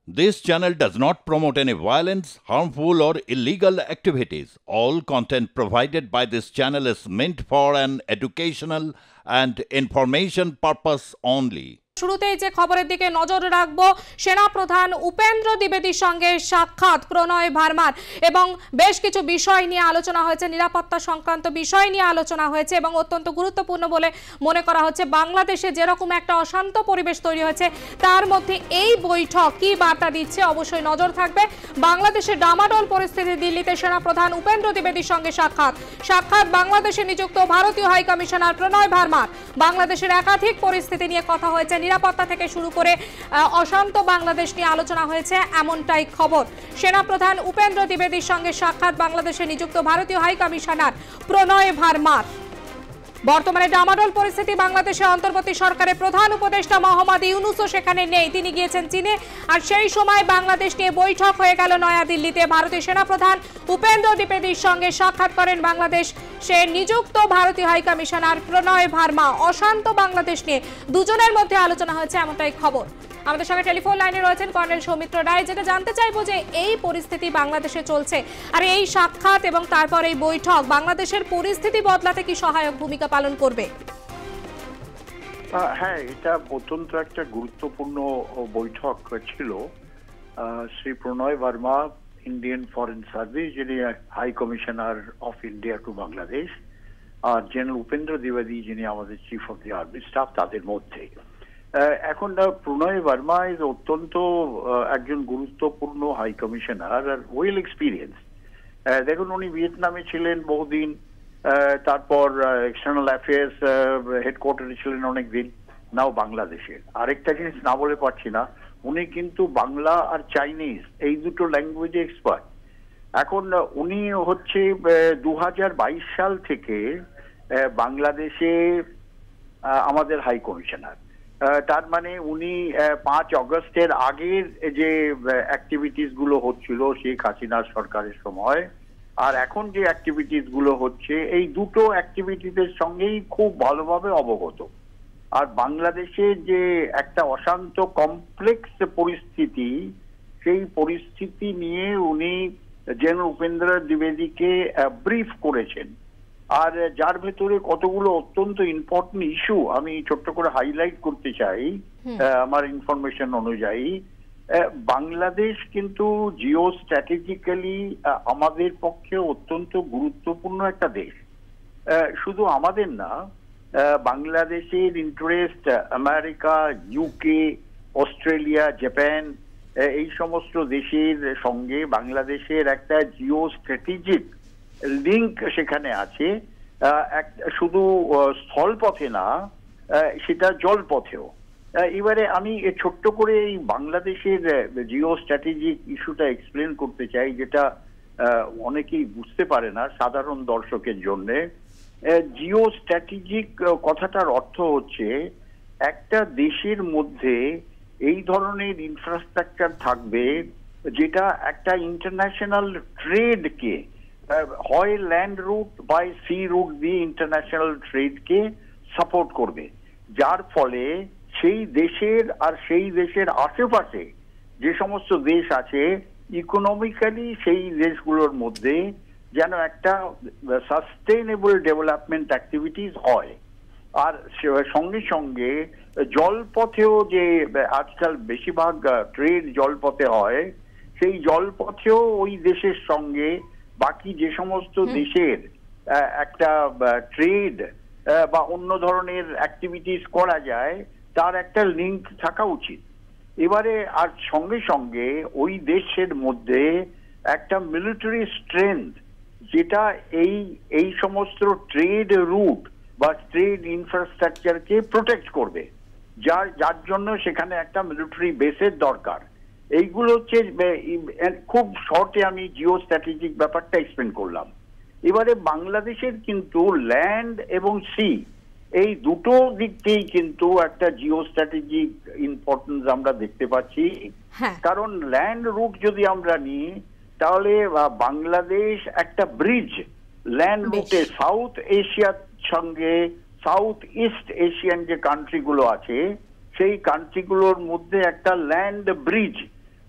This channel does not promote any violence, harmful, or illegal activities. All content provided by this channel is meant for an educational and information purpose only. শুরুতেই যে খবরের দিকে নজর রাখবো, সেনাপ্রধান উপেন্দ্র দ্বিবেদীর সঙ্গে সাক্ষাৎ প্রণয় ভার্মার এবং বেশ কিছু বিষয় নিয়ে আলোচনা হয়েছে, নিরাপত্তা সংক্রান্ত বিষয় নিয়ে আলোচনা হয়েছে এবং অত্যন্ত গুরুত্বপূর্ণ বলে মনে করা হচ্ছে। বাংলাদেশে যেরকম একটা অশান্ত পরিবেশ তৈরি হয়েছে তার মধ্যে এই বৈঠক কি বার্তা দিচ্ছে অবশ্যই নজর থাকবে। বাংলাদেশের ডামাডোল পরিস্থিতি, দিল্লিতে সেনাপ্রধান উপেন্দ্র দ্বিবেদীর সঙ্গে সাক্ষাৎ বাংলাদেশে নিযুক্ত ভারতীয় হাই কমিশনার প্রণয় ভার্মার। বাংলাদেশের একাধিক পরিস্থিতি নিয়ে কথা হয়েছে, নিরাপত্তা থেকে শুরু করে অশান্ত বাংলাদেশ নিয়ে আলোচনা হয়েছে এমনটাই খবর। সেনাপ্রধান উপেন্দ্র দ্বিবেদীর সঙ্গে সাক্ষাৎ বাংলাদেশে নিযুক্ত ভারতীয় হাই কমিশনার প্রণয় ভার্মার। বর্তমানে ডামাডোল পরিস্থিতি, বাংলাদেশে অন্তর্বর্তী সরকারের প্রধান উপদেষ্টা মোহাম্মদ ইউনূসও সেখানে নেই, তিনি গিয়েছেন চীনে। আর সেই সময় বাংলাদেশ নিয়ে বৈঠক হয়ে গেল নয়াদিল্লিতে। ভারতীয় সেনাপ্রধান উপেন্দ্র দ্বিবেদীর সঙ্গে সাক্ষাৎ করেন বাংলাদেশ সে নিযুক্ত ভারতীয় হাই কমিশনার প্রণয় ভার্মা। অশান্ত বাংলাদেশ নিয়ে দুজনের মধ্যে আলোচনা হয়েছে এমনটাই খবর। আমাদের সঙ্গে টেলিফোন লাইনে রয়েছেন কর্নেল সৌমিত্র রায়। যেটা জানতে চাইবো যে এই পরিস্থিতি বাংলাদেশে চলছে আর এই সাক্ষাৎ এবং তারপর এই বৈঠক বাংলাদেশের পরিস্থিতি বদলাতে কি সহায়ক ভূমিকা পালন করবে? হ্যাঁ, এটা অত্যন্ত একটা গুরুত্বপূর্ণ বৈঠক ছিল। Shri Pranay Verma, Indian foreign service, যিনি high commissioner of India to Bangladesh, আর জেনারেল উপেন্দ্র দ্বিবেদী, যিনি আমাদের chief of the army staff, তাদের মধ্যে এখন প্রণয় ভার্মা ইজ অত্যন্ত একজন গুরুত্বপূর্ণ হাই কমিশনার আর ওয়েল এক্সপিরিয়েন্স। দেখুন, উনি ভিয়েতনামে ছিলেন বহুদিন, তারপর এক্সটার্নাল অ্যাফেয়ার্স হেডকোয়ার্টারে ছিলেন অনেকদিন, নাও বাংলাদেশের। আরেকটা জিনিস না বলে পারছি না, উনি কিন্তু বাংলা আর চাইনিজ এই দুটো ল্যাঙ্গুয়েজে এক্সপার্ট। এখন উনি হচ্ছে 2022 সাল থেকে বাংলাদেশে আমাদের হাই কমিশনার। তার মানে উনি 5 অগস্টের আগের যে অ্যাক্টিভিটিস গুলো হচ্ছিল শেখ হাসিনার সরকারের সময় আর এখন যে অ্যাক্টিভিটিস গুলো হচ্ছে, এই দুটো অ্যাক্টিভিটিসের সঙ্গেই খুব ভালোভাবে অবগত। আর বাংলাদেশে যে একটা অশান্ত কমপ্লেক্স পরিস্থিতি, সেই পরিস্থিতি নিয়ে উনি জেনারেল উপেন্দ্র দ্বিবেদীকে ব্রিফ করেছেন। আর যার ভেতরে কতগুলো অত্যন্ত ইম্পর্টেন্ট ইস্যু আমি ছোট্ট করে হাইলাইট করতে চাই। আমার ইনফরমেশন অনুযায়ী বাংলাদেশ কিন্তু জিও স্ট্র্যাটেজিক্যালি আমাদের পক্ষে অত্যন্ত গুরুত্বপূর্ণ একটা দেশ। শুধু আমাদের না, বাংলাদেশের interest America, UK, Australia, Japan, এই সমস্ত দেশের সঙ্গে বাংলাদেশের একটা জিও স্ট্র্যাটেজিক লিঙ্ক সেখানে আছে। শুধু স্থলপথে না, সেটা জলপথেও। এবারে আমি ছোট্ট করে এই বাংলাদেশের জিও স্ট্র্যাটেজিক ইস্যুটা এক্সপ্লেন করতে চাই, যেটা অনেকেই বুঝতে পারে না সাধারণ দর্শকের জন্য। জিও স্ট্র্যাটেজিক কথাটার অর্থ হচ্ছে একটা দেশের মধ্যে এই ধরনের ইনফ্রাস্ট্রাকচার থাকবে যেটা একটা ইন্টারন্যাশনাল ট্রেডকে, হয় ল্যান্ড রুট বা সি রুট দিয়ে ইন্টারন্যাশনাল ট্রেডকে সাপোর্ট করবে, যার ফলে সেই দেশের আর সেই দেশের আশেপাশে যে সমস্ত দেশ আছে ইকোনমিক্যালি সেই দেশগুলোর মধ্যে যেন একটা সাস্টেইনেবল ডেভেলপমেন্ট অ্যাক্টিভিটিস হয়। আর সঙ্গে সঙ্গে জলপথেও যে আজকাল বেশিরভাগ ট্রেড জলপথে হয়, সেই জলপথেও ওই দেশের সঙ্গে বাকি যে সমস্ত দেশের একটা ট্রেড বা অন্য ধরনের অ্যাক্টিভিটিস করা যায় তার একটা লিঙ্ক থাকা উচিত। এবারে আর সঙ্গে সঙ্গে ওই দেশের মধ্যে একটা মিলিটারি স্ট্রেংথ, যেটা এই সমস্ত ট্রেড রুট বা ট্রেড ইনফ্রাস্ট্রাকচারকে প্রোটেক্ট করবে, যার জন্য সেখানে একটা মিলিটারি বেসের দরকার। এইগুলো হচ্ছে খুব শর্টে আমি জিও স্ট্র্যাটেজিক ব্যাপারটা এক্সপ্লেন করলাম। এবারে বাংলাদেশের কিন্তু ল্যান্ড এবং সি এই দুটো দিকতেই কিন্তু একটা জিও স্ট্র্যাটেজিক ইম্পর্টেন্স আমরা দেখতে পাচ্ছি। কারণ ল্যান্ড রুট যদি আমরা নিই তাহলে বাংলাদেশ একটা ব্রিজ ল্যান্ড রুটে সাউথ এশিয়ার সঙ্গে সাউথ ইস্ট এশিয়ান যে কান্ট্রিগুলো আছে সেই কান্ট্রিগুলোর মধ্যে একটা ল্যান্ড ব্রিজ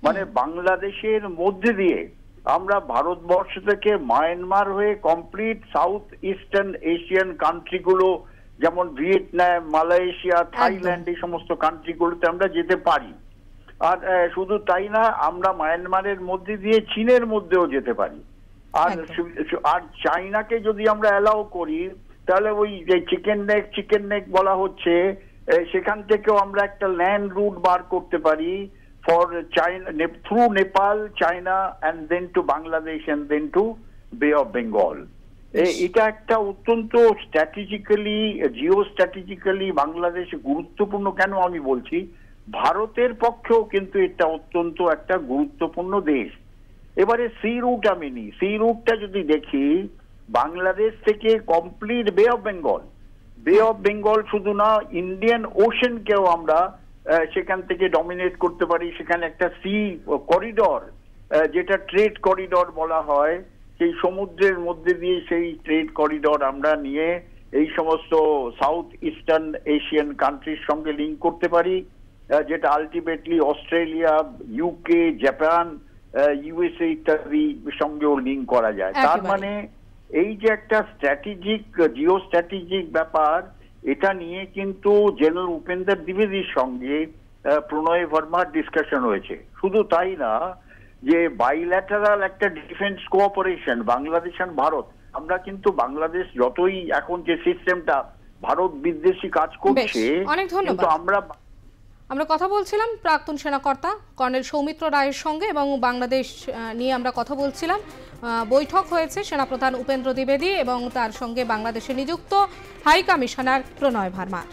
মানে বাংলাদেশের মধ্যে দিয়ে আমরা ভারতবর্ষ থেকে মায়ানমার হয়ে কমপ্লিট সাউথ ইস্টার্ন এশিয়ান কান্ট্রিগুলো যেমন ভিয়েতনাম, মালয়েশিয়া, থাইল্যান্ড, এই সমস্ত কান্ট্রিগুলোতে আমরা যেতে পারি। আর শুধু তাই না, আমরা মায়ানমারের মধ্যে দিয়ে চীনের মধ্যেও যেতে পারি। আর চাইনাকে যদি আমরা অ্যালাউ করি, তাহলে ওই যে চিকেন নেক বলা হচ্ছে, সেখান থেকেও আমরা একটা ল্যান্ড রুট বার করতে পারি for China, through Nepal, China, and then to Bangladesh, and then to Bay of Bengal. এটা একটা অত্যন্ত স্ট্র্যাটেজিক্যালি, জিও স্ট্র্যাটেজিক্যালি বাংলাদেশ গুরুত্বপূর্ণ। কেন আমি বলছি, ভারতের পক্ষেও কিন্তু এটা অত্যন্ত একটা গুরুত্বপূর্ণ দেশ। এবারে সি রুট আমি নিই, সি রুটটা যদি দেখি, বাংলাদেশ থেকে কমপ্লিট বে অফ বেঙ্গল শুধু না, ইন্ডিয়ান ওশেনকেও আমরা সেখান থেকে ডমিনেট করতে পারি। সেখানে একটা সি করিডর, যেটা ট্রেড করিডর বলা হয়, সেই সমুদ্রের মধ্যে দিয়ে সেই ট্রেড করিডর আমরা নিয়ে এই সমস্ত সাউথ ইস্টার্ন এশিয়ান কান্ট্রির সঙ্গে লিঙ্ক করতে পারি, যেটা ultimately Australia, UK, Japan, USA ইত্যাদির সঙ্গেও লিঙ্ক করা যায়। তার মানে এই যে একটা স্ট্র্যাটেজিক, জিও স্ট্র্যাটেজিক ব্যাপার, এটা নিয়ে কিন্তু জেনারেল উপেন্দ্র দ্বিবেদীর সঙ্গে প্রণয় ভার্মার ডিসকাশন হয়েছে। শুধু তাই না, যে বাইল্যাটারাল একটা ডিফেন্স কোঅপারেশন বাংলাদেশ আর ভারত, আমরা কিন্তু বাংলাদেশ যতই এখন যে সিস্টেমটা ভারত বিদ্বেষী কাজ করছে, কিন্তু আমরা কথা বলছিলাম প্রাক্তন সেনাকর্তা কর্নেল সৌমিত্র রায়ের সঙ্গে, এবং বাংলাদেশ নিয়ে আমরা কথা বলছিলাম। বৈঠক হয়েছে সেনাপ্রধান উপেন্দ্র দ্বিবেদী এবং তার সঙ্গে বাংলাদেশে নিযুক্ত হাই কমিশনার প্রণয় ভার্মার।